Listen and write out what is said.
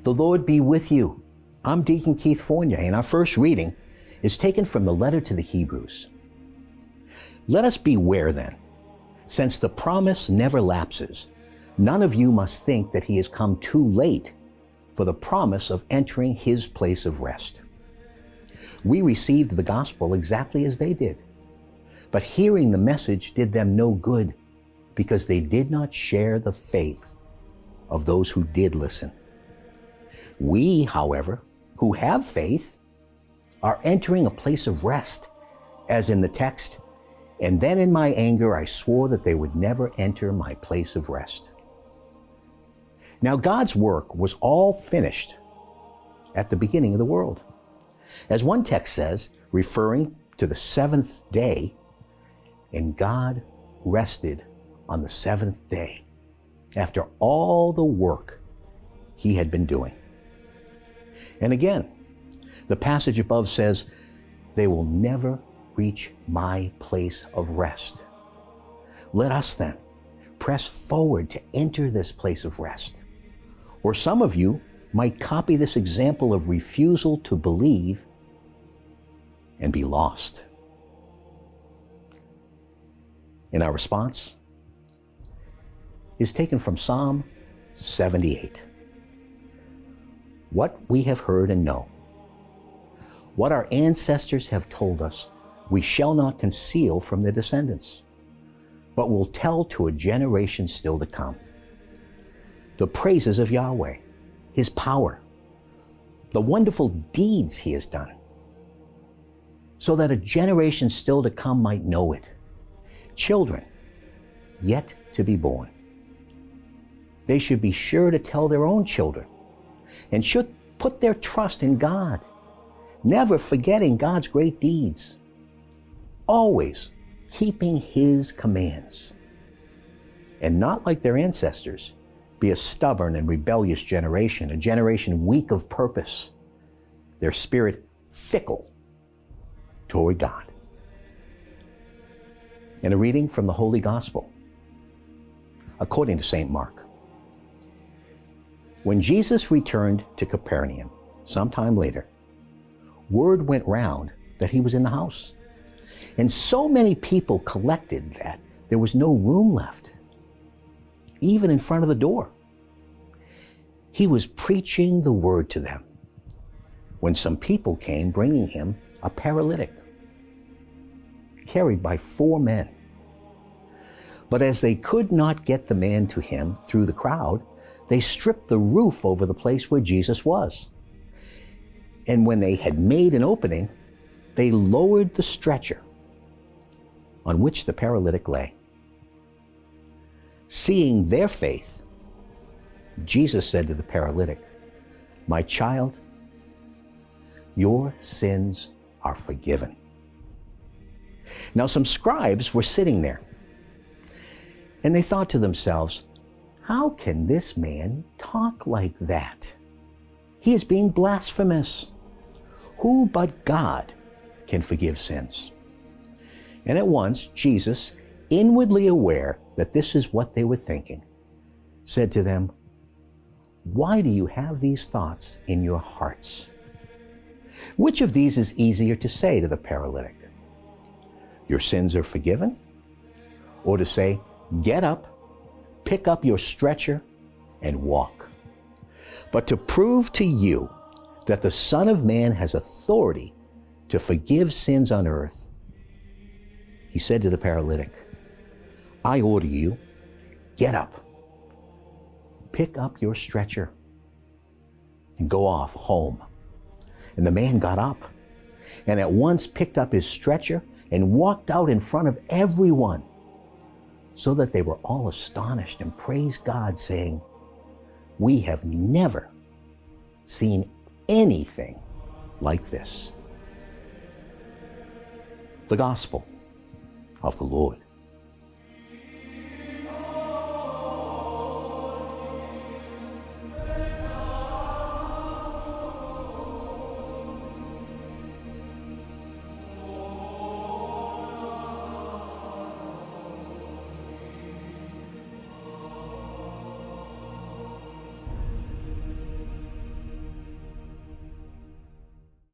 The Lord be with you. I'm Deacon Keith Fournier, and our first reading is taken from the letter to the Hebrews. Let us beware then, since the promise never lapses, none of you must think that he has come too late for the promise of entering his place of rest. We received the gospel exactly as they did, but hearing the message did them no good because they did not share the faith of those who did listen. We, however, who have faith, are entering a place of rest, as in the text, "And then in my anger I swore that they would never enter my place of rest." Now God's work was all finished at the beginning of the world. As one text says, referring to the seventh day, and God rested on the seventh day after all the work he had been doing. And again, the passage above says, they will never reach my place of rest. Let us then press forward to enter this place of rest. Or some of you might copy this example of refusal to believe and be lost. And our response is taken from Psalm 78. What we have heard and know, what our ancestors have told us, we shall not conceal from their descendants, but will tell to a generation still to come. The praises of Yahweh, his power, the wonderful deeds he has done, so that a generation still to come might know it. Children yet to be born. They should be sure to tell their own children and should put their trust in God, never forgetting God's great deeds, always keeping his commands, and not like their ancestors, be a stubborn and rebellious generation, a generation weak of purpose, their spirit fickle toward God. And a reading from the Holy Gospel, according to St. Mark. When Jesus returned to Capernaum sometime later, word went round that he was in the house. And so many people collected that there was no room left, even in front of the door. He was preaching the word to them when some people came bringing him a paralytic, carried by 4 men. But as they could not get the man to him through the crowd, they stripped the roof over the place where Jesus was. And when they had made an opening, they lowered the stretcher on which the paralytic lay. Seeing their faith, Jesus said to the paralytic, "My child, your sins are forgiven." Now some scribes were sitting there, and they thought to themselves, "How can this man talk like that? He is being blasphemous. Who but God can forgive sins?" And at once Jesus, inwardly aware that this is what they were thinking, said to them, "Why do you have these thoughts in your hearts? Which of these is easier to say to the paralytic, 'Your sins are forgiven,' or to say, 'Get up, pick up your stretcher, and walk'? But to prove to you that the Son of Man has authority to forgive sins on earth," he said to the paralytic, "I order you, get up, pick up your stretcher, and go off home." And the man got up and at once picked up his stretcher and walked out in front of everyone, so that they were all astonished and praised God, saying, "We have never seen anything like this." The Gospel of the Lord.